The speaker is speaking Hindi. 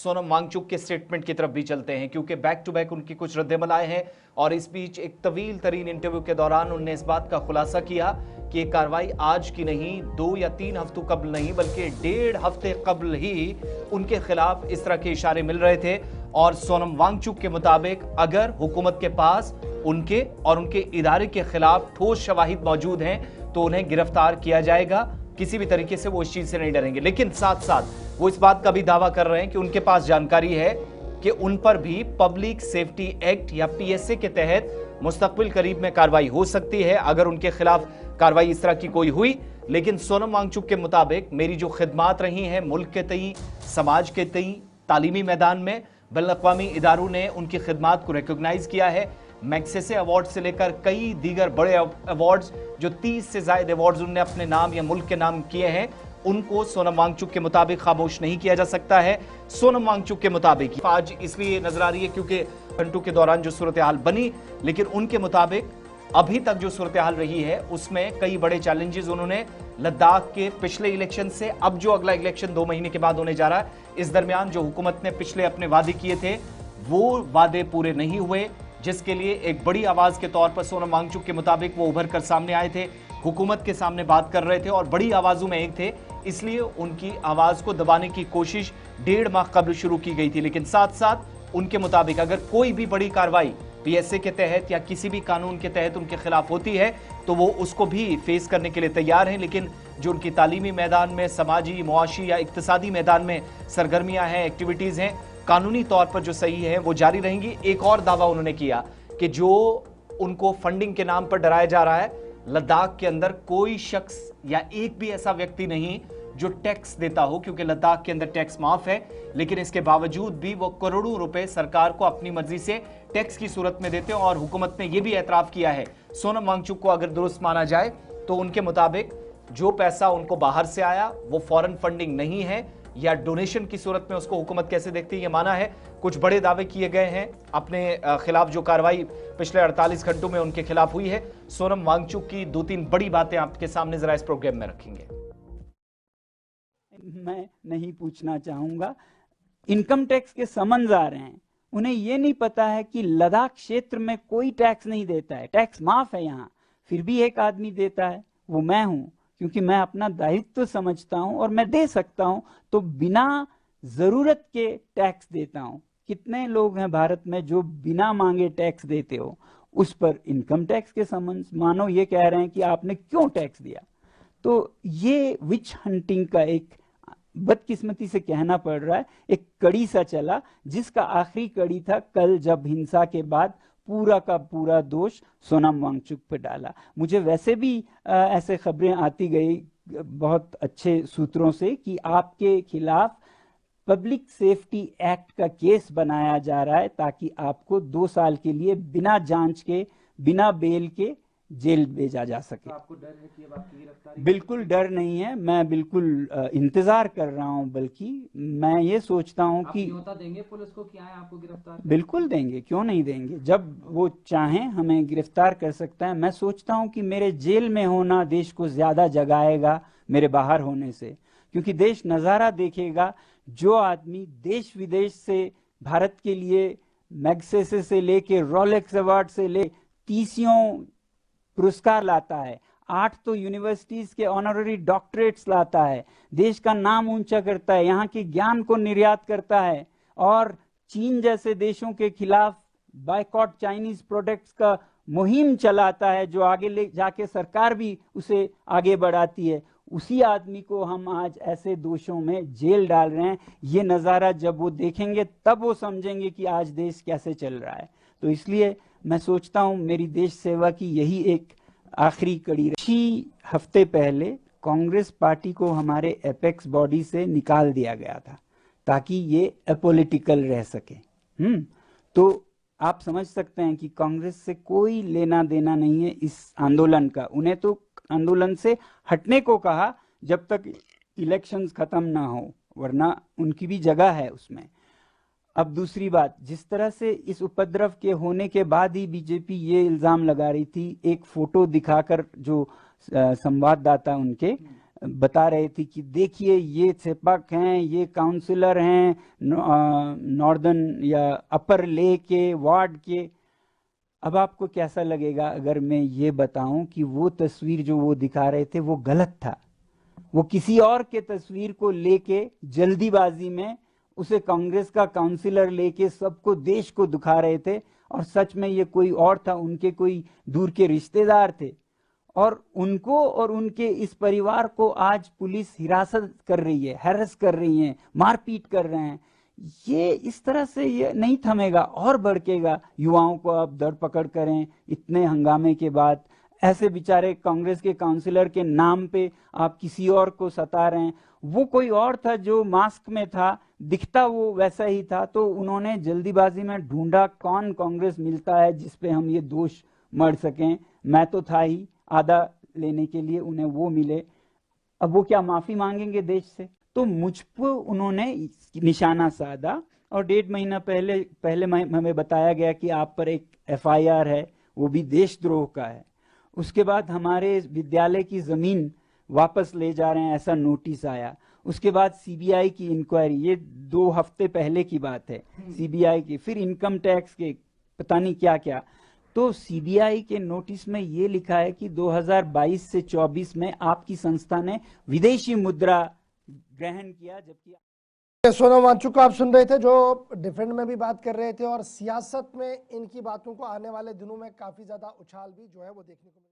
सोनम वांगचुक के स्टेटमेंट की तरफ भी चलते हैं, क्योंकि बैक टू बैक उनकी कुछ रद्दमल आए हैं और इस बीच एक तवील तरीन इंटरव्यू के दौरान उन्होंने इस बात का खुलासा किया कि ये कार्रवाई आज की नहीं, 2 या 3 हफ्तों कबल नहीं बल्कि 1.5 हफ्ते कबल ही उनके खिलाफ इस तरह के इशारे मिल रहे थे। और सोनम वांगचुक के मुताबिक अगर हुकूमत के पास उनके और उनके इदारे के खिलाफ ठोस शवाहिद मौजूद हैं तो उन्हें गिरफ्तार किया जाएगा, किसी भी तरीके से वो इस चीज से नहीं डरेंगे। लेकिन साथ साथ वो इस बात का भी दावा कर रहे हैं कि उनके पास जानकारी है कि उन पर भी पब्लिक सेफ्टी एक्ट या पीएसए के तहत मुस्तकबिल करीब में कार्रवाई हो सकती है अगर उनके खिलाफ कार्रवाई इस तरह की कोई हुई। लेकिन सोनम वांगचुक के मुताबिक मेरी जो खिदमात रही हैं मुल्क के तई, समाज के तई, तालीमी मैदान में, बैनुल-अक़वामी इदारों ने उनकी खिदमात को रिकॉग्नाइज किया है। मैग्सेसे अवार्ड से लेकर कई दीगर बड़े अवार्ड्स, जो 30 से ज्यादा अवार्ड्स उन्होंने अपने नाम या मुल्क के नाम किए हैं, उनको सोनम वांगचुक के मुताबिक खामोश नहीं किया जा सकता है। सोनम वांगचुक के मुताबिक आज इसलिए नजर आ रही है क्योंकि घंटों के दौरान जो सूरत हाल बनी, लेकिन उनके मुताबिक अभी तक जो सूरत हाल रही है उसमें कई बड़े चैलेंजेस उन्होंने लद्दाख के पिछले इलेक्शन से अब जो अगला इलेक्शन 2 महीने के बाद होने जा रहा है, इस दरमियान जो हुकूमत ने पिछले अपने वादे किए थे वो वादे पूरे नहीं हुए, जिसके लिए एक बड़ी आवाज के तौर पर सोनम वांगचुक के मुताबिक वो उभर कर सामने आए थे, हुकूमत के सामने बात कर रहे थे और बड़ी आवाजों में एक थे। इसलिए उनकी आवाज को दबाने की कोशिश 1.5 माह कबल शुरू की गई थी। लेकिन साथ साथ उनके मुताबिक अगर कोई भी बड़ी कार्रवाई पीएसए के तहत या किसी भी कानून के तहत उनके खिलाफ होती है तो वो उसको भी फेस करने के लिए तैयार हैं। लेकिन जो उनकी तालीमी मैदान में, समाजी, मुआशी या इक्तिसादी मैदान में सरगर्मियां हैं, एक्टिविटीज हैं, कानूनी तौर पर जो सही है वो जारी रहेंगी। एक और दावा उन्होंने किया कि जो उनको फंडिंग के नाम पर डराया जा रहा है, लद्दाख के अंदर कोई शख्स या एक भी ऐसा व्यक्ति नहीं जो टैक्स देता हो, क्योंकि लद्दाख के अंदर टैक्स माफ है, लेकिन इसके बावजूद भी वो करोड़ों रुपए सरकार को अपनी मर्जी से टैक्स की सूरत में देते हैं। और हुकूमत ने यह भी एतराफ किया है, सोनम वांगचुक को अगर दुरुस्त माना जाए तो उनके मुताबिक जो पैसा उनको बाहर से आया वो फॉरेन फंडिंग नहीं है या डोनेशन की सूरत में उसको हुकूमत कैसे देखती है ये माना है। कुछ बड़े दावे किए गए हैं अपने खिलाफ, जो कार्रवाई पिछले 48 घंटों में उनके खिलाफ हुई है। सोनम वांगचुक की 2-3 बड़ी बातें आपके सामने जरा इस प्रोग्राम में रखेंगे। मैं नहीं पूछना चाहूंगा, इनकम टैक्स के समन्स आ रहे हैं, उन्हें यह नहीं पता है कि लद्दाख क्षेत्र में कोई टैक्स नहीं देता है, टैक्स माफ है यहाँ, फिर भी एक आदमी देता है, वो मैं हूं, क्योंकि मैं अपना दायित्व समझता हूं और मैं दे सकता हूं तो बिना जरूरत के टैक्स देता हूं। कितने लोग हैं भारत में जो बिना मांगे टैक्स देते हो, उस पर इनकम टैक्स के समन्स मानो ये कह रहे हैं कि आपने क्यों टैक्स दिया। तो ये विच हंटिंग का एक, बदकिस्मती से कहना पड़ रहा है, एक कड़ी सा चला, जिसका आखिरी कड़ी था कल जब हिंसा के बाद पूरा का पूरा दोष सोनम वांगचुक पे डाला। मुझे वैसे भी ऐसे खबरें आती गई बहुत अच्छे सूत्रों से कि आपके खिलाफ पब्लिक सेफ्टी एक्ट का केस बनाया जा रहा है ताकि आपको 2 साल के लिए बिना जांच के, बिना बेल के जेल भेजा जा सके। तो आपको डर है कि अब आपकी गिरफ्तारी? बिल्कुल डर नहीं है, मैं बिल्कुल इंतजार कर रहा हूं, बल्कि मैं ये सोचता हूं कि न्योता देंगे पुलिस को कि आए आपको गिरफ्तार? बिल्कुल देंगे, क्यों नहीं देंगे, जब वो चाहें हमें गिरफ्तार कर सकते हैं। मैं सोचता हूं कि मेरे जेल में होना देश को ज्यादा जगाएगा मेरे बाहर होने से, क्योंकि देश नजारा देखेगा जो आदमी देश विदेश से भारत के लिए मैग्सेसे से लेके रोलेक्स अवार्ड से ले 30 पुरस्कार लाता है, 8 तो यूनिवर्सिटीज के ऑनररी डॉक्टरेट्स लाता है, देश का नाम ऊंचा करता है, यहाँ के ज्ञान को निर्यात करता है और चीन जैसे देशों के खिलाफ बायकॉट चाइनीज प्रोडक्ट्स का मुहिम चलाता है, जो आगे ले जाके सरकार भी उसे आगे बढ़ाती है। उसी आदमी को हम आज ऐसे दोषों में जेल डाल रहे हैं। ये नज़ारा जब वो देखेंगे तब वो समझेंगे कि आज देश कैसे चल रहा है। तो इसलिए मैं सोचता हूं मेरी देश सेवा की यही एक आखिरी कड़ी। 6 हफ्ते पहले कांग्रेस पार्टी को हमारे एपेक्स बॉडी से निकाल दिया गया था ताकि ये अपॉलिटिकल रह सके। तो आप समझ सकते हैं कि कांग्रेस से कोई लेना देना नहीं है इस आंदोलन का। उन्हें तो आंदोलन से हटने को कहा जब तक इलेक्शंस खत्म ना हो, वरना उनकी भी जगह है उसमें। अब दूसरी बात, जिस तरह से इस उपद्रव के होने के बाद ही बीजेपी ये इल्जाम लगा रही थी, एक फोटो दिखाकर जो संवाददाता उनके बता रहे थे कि देखिए ये सेपक हैं, ये काउंसलर हैं नॉर्दर्न या अपर ले के वार्ड के। अब आपको कैसा लगेगा अगर मैं ये बताऊं कि वो तस्वीर जो वो दिखा रहे थे वो गलत था, वो किसी और के तस्वीर को लेके जल्दीबाजी में उसे कांग्रेस का काउंसिलर लेके सबको देश को दिखा रहे थे, और सच में ये कोई और था, उनके कोई दूर के रिश्तेदार थे, और उनको और उनके इस परिवार को आज पुलिस हिरासत कर रही है, हैरेस कर रही है, मारपीट कर रहे हैं। ये इस तरह से ये नहीं थमेगा और भड़केगा। युवाओं को आप धरपकड़ करें इतने हंगामे के बाद, ऐसे बेचारे कांग्रेस के काउंसिलर के नाम पे आप किसी और को सता रहे हैं। वो कोई और था जो मास्क में था, दिखता वो वैसा ही था, तो उन्होंने जल्दीबाजी में ढूंढा कौन कांग्रेस मिलता है जिस पे हम ये दोष मढ़ सकें। मैं तो था ही आधा लेने के लिए, उन्हें वो मिले। अब वो क्या माफी मांगेंगे देश से? तो मुझ पर उन्होंने निशाना साधा, और 1.5 महीना पहले हमें बताया गया कि आप पर एक FIR है, वो भी देशद्रोह का है। उसके बाद हमारे विद्यालय की जमीन वापस ले जा रहे हैं, ऐसा नोटिस आया। उसके बाद CBI की इंक्वायरी, ये 2 हफ्ते पहले की बात है, CBI की, फिर इनकम टैक्स के, पता नहीं क्या क्या। तो CBI के नोटिस में ये लिखा है कि 2022 से 24 में आपकी संस्था ने विदेशी मुद्रा ग्रहण किया, जबकि सोनम वांगचुक को आप सुन रहे थे, जो डिफेंड में भी बात कर रहे थे, और सियासत में इनकी बातों को आने वाले दिनों में काफी ज्यादा उछाल भी जो है वो देखने को मिलेगा।